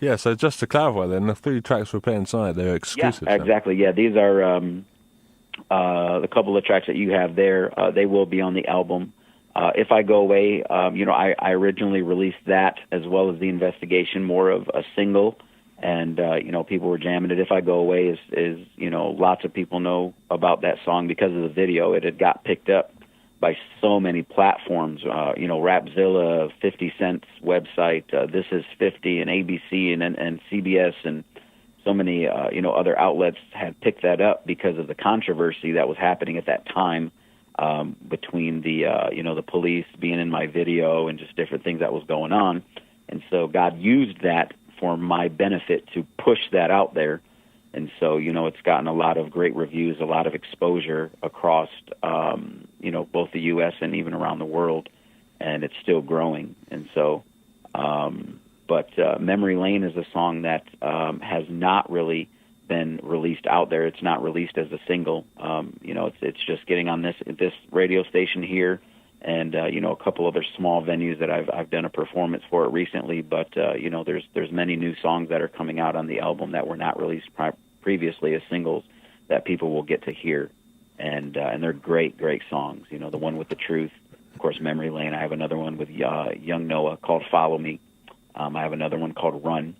Yeah, so just to clarify then, the 3 tracks we're playing tonight, they're exclusive. Yeah, exactly. Yeah, these are the couple of tracks that you have there. They will be on the album. If I Go Away, I originally released that as well as The Investigation, more of a single, and people were jamming it. If I Go Away is lots of people know about that song because of the video. It had got picked up by so many platforms, Rapzilla, 50 Cent's website, This Is 50, and ABC, and CBS, and so many, other outlets had picked that up because of the controversy that was happening at that time between the police being in my video and just different things that was going on. And so God used that for my benefit to push that out there. And so, it's gotten a lot of great reviews, a lot of exposure across, both the U.S. and even around the world, and it's still growing. And so, Memory Lane is a song that has not really been released out there. It's not released as a single. It's just getting on this radio station here, and a couple other small venues that I've done a performance for it recently. But there's many new songs that are coming out on the album that were not released previously as singles that people will get to hear, and they're great songs. The one with The Truth, of course, Memory Lane. I have another one with Young Noah called Follow Me. I have another one called Run,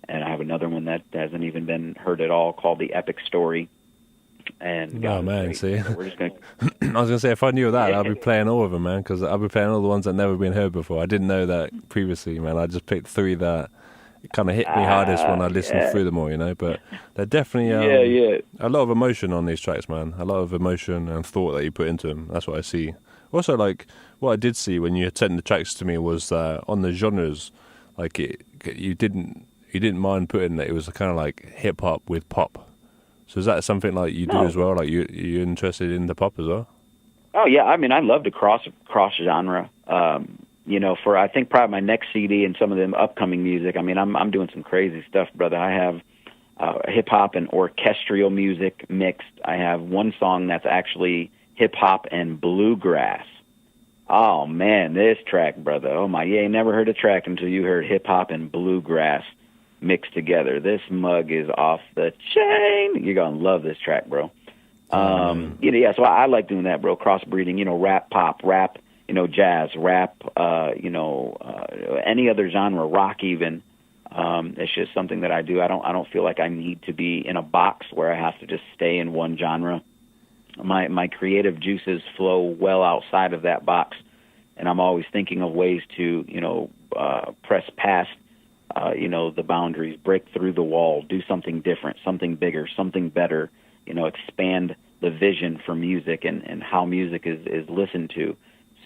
and I have another one that hasn't even been heard at all called The Epic Story. And oh man, see, so we're just gonna... I was gonna say, if I knew that, I'd be playing all of them, man, because I'd be playing all the ones that never been heard before. I didn't know that previously, man. I just picked 3 that kind of hit me hardest when I listened through them all, But they're definitely a lot of emotion on these tracks, man. A lot of emotion and thought that you put into them. That's what I see. Also, like what I did see when you sent the tracks to me was on the genres, like you didn't mind putting that it was kind of like hip hop with pop. So is that something like you do as well? Like you're interested in the pop as well? Oh yeah, I mean I love to cross genre. For I think probably my next CD and some of them upcoming music. I mean I'm doing some crazy stuff, brother. I have hip hop and orchestral music mixed. I have one song that's actually hip hop and bluegrass. Oh man, this track, brother. Oh my, you ain't never heard a track until you heard hip hop and bluegrass mixed together. This mug is off the chain. You're gonna love this track, bro. So I like doing that, bro. Crossbreeding, rap, pop, rap, jazz, rap, any other genre, rock even. It's just something that I do. I don't feel like I need to be in a box where I have to just stay in one genre. My creative juices flow well outside of that box, and I'm always thinking of ways to, press past, the boundaries, break through the wall, do something different, something bigger, something better, expand the vision for music and how music is listened to.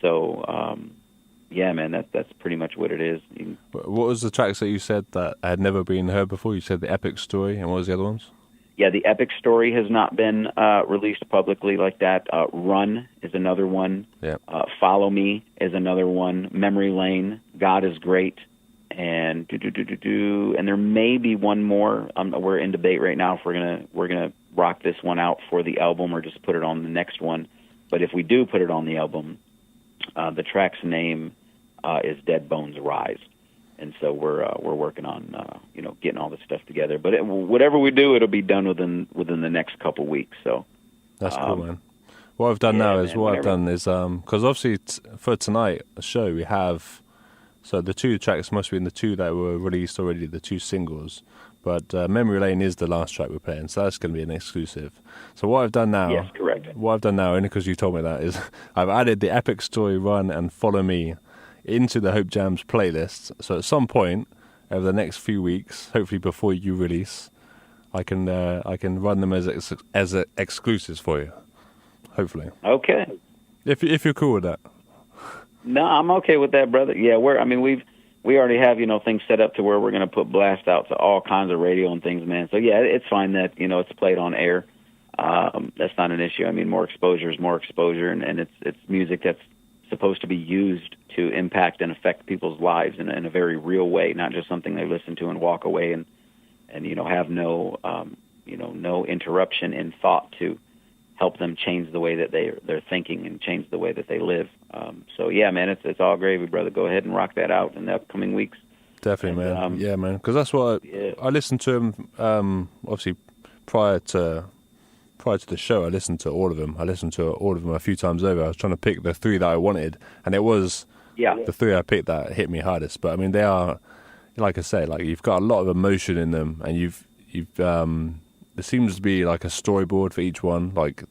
So, man, that's pretty much what it is. What was the tracks that you said that had never been heard before? You said The Epic Story, and what was the other ones? Yeah, The Epic Story has not been released publicly like that. Run is another one. Yeah. Follow Me is another one. Memory Lane, God is Great, and and there may be one more. We're in debate right now if we're gonna rock this one out for the album or just put it on the next one. But if we do put it on the album, the track's name is Dead Bones Rise. And so we're working on getting all this stuff together. But whatever we do, it'll be done within the next couple weeks. So that's cool, man. What I've done now is because obviously for tonight a show we have the 2 tracks must be in the 2 that were released already, the 2 singles. But Memory Lane is the last track we're playing, so that's going to be an exclusive. So what I've done now, yes, correct. What I've done now, only because you told me that, is I've added The Epic Story, Run, and Follow Me into the HopeJamz playlist. So at some point over the next few weeks, hopefully before you release, I can run them as exclusives for you. Hopefully. Okay. If you're cool with that. No, I'm okay with that, brother. Yeah, we already have things set up to where we're going to put blast out to all kinds of radio and things, man. So yeah, it's fine that it's played on air. That's not an issue. I mean, more exposure is more exposure, and it's music that's supposed to be used to impact and affect people's lives in a very real way, not just something they listen to and walk away and have no no interruption in thought to help them change the way that they're thinking and change the way that they live. So yeah, man, it's all gravy, brother. Go ahead and rock that out in the upcoming weeks. Definitely, man. Yeah, man. Because that's what I listened to him. Obviously, prior to the show, I listened to all of them. I listened to all of them a few times over. I was trying to pick the three that I wanted, and it was the three I picked that hit me hardest. But I mean, they are, like I say, like you've got a lot of emotion in them, and you've there seems to be like a storyboard for each one. Like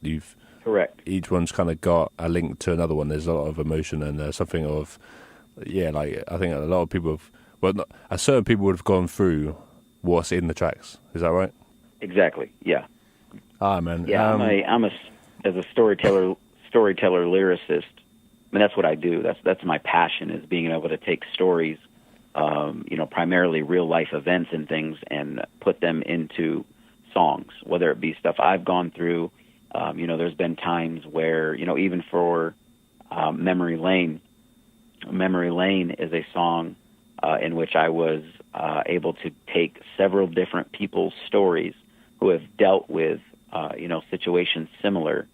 correct. Each one's kind of got a link to another one. There's a lot of emotion and something of, like I think a lot of people have. Well, certain people would have gone through what's in the tracks. Is that right? Exactly. Yeah. Ah, man. Yeah, I'm as a storyteller lyricist. I mean, that's what I do. That's my passion, is being able to take stories, primarily real life events and things, and put them into songs. Whether it be stuff I've gone through, there's been times where even for Memory Lane. Memory Lane is a song in which I was able to take several different people's stories who have dealt with, situations similar,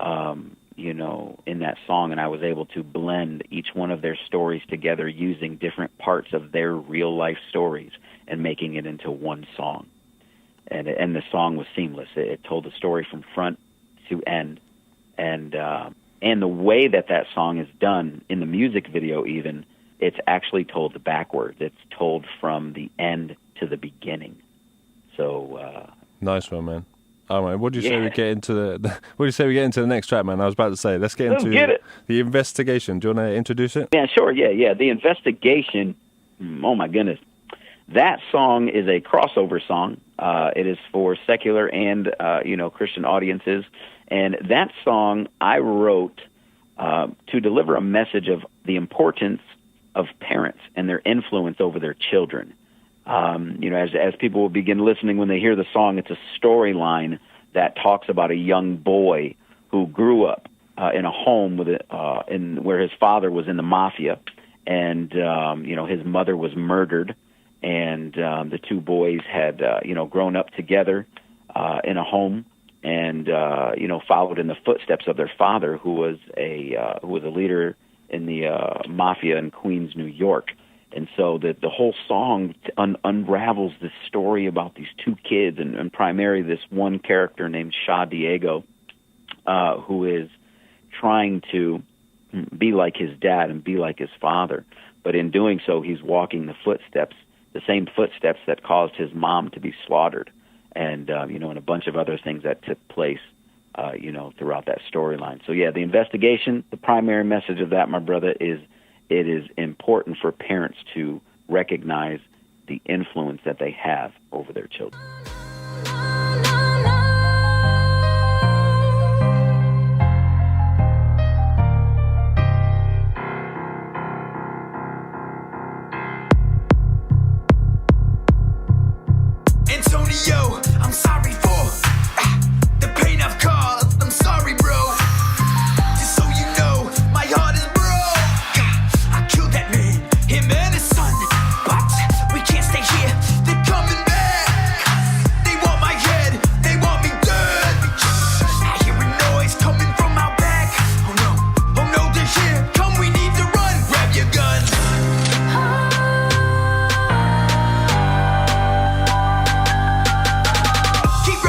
in that song, and I was able to blend each one of their stories together using different parts of their real life stories and making it into one song. And the song was seamless. It told the story from front to end, and the way that song is done in the music video, even. It's actually told backwards. It's told from the end to the beginning. So nice one, man. All right, what do you say we get into the next track, man? I was about to say, let's get into the investigation. Do you want to introduce it? Yeah, sure. Yeah. The investigation. Oh my goodness, that song is a crossover song. It is for secular and Christian audiences, and that song I wrote to deliver a message of the importance of parents and their influence over their children. As people will begin listening when they hear the song, it's a storyline that talks about a young boy who grew up in a home where his father was in the mafia, and his mother was murdered, and the two boys had grown up together in a home, and followed in the footsteps of their father, who was a leader in the mafia in Queens, New York. And so the whole song unravels this story about these two kids, and primarily this one character named Shaw Diego, who is trying to be like his dad and be like his father. But in doing so, he's walking the same footsteps that caused his mom to be slaughtered, and and a bunch of other things that took place throughout that storyline. So yeah, the investigation, the primary message of that, my brother, is it is important for parents to recognize the influence that they have over their children. Antonio, I'm sorry for the pain I've caused. I'm sorry, bro. Just so you know, my heart is broke. I killed that man, him and his son. But we can't stay here. They're coming back. They want my head. They want me dead. I hear a noise coming from out back. Oh no, they're here. Come, we need to run. Grab your guns. Keep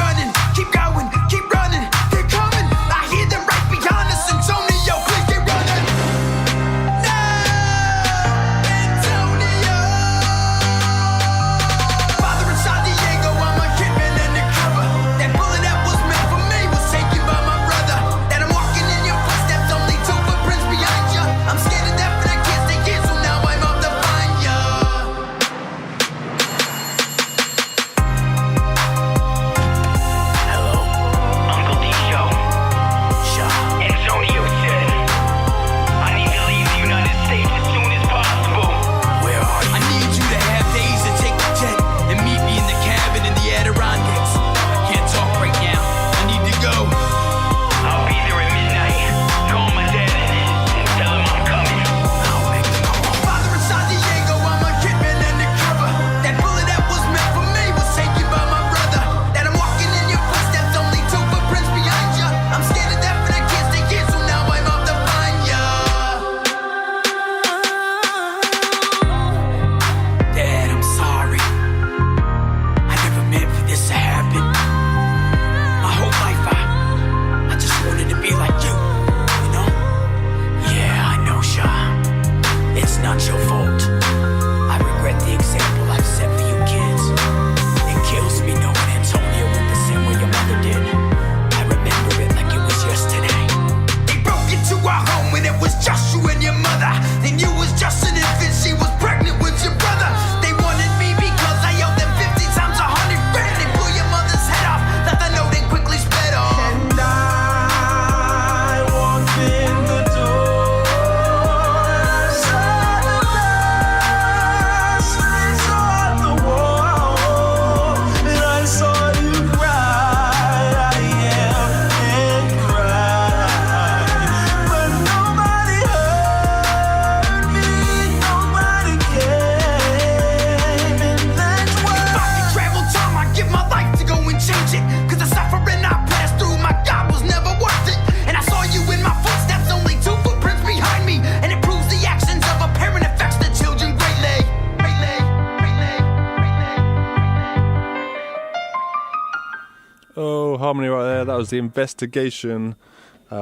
Harmini right there. That was The Investigation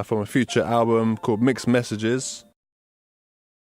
from a future album called Mixed Messages.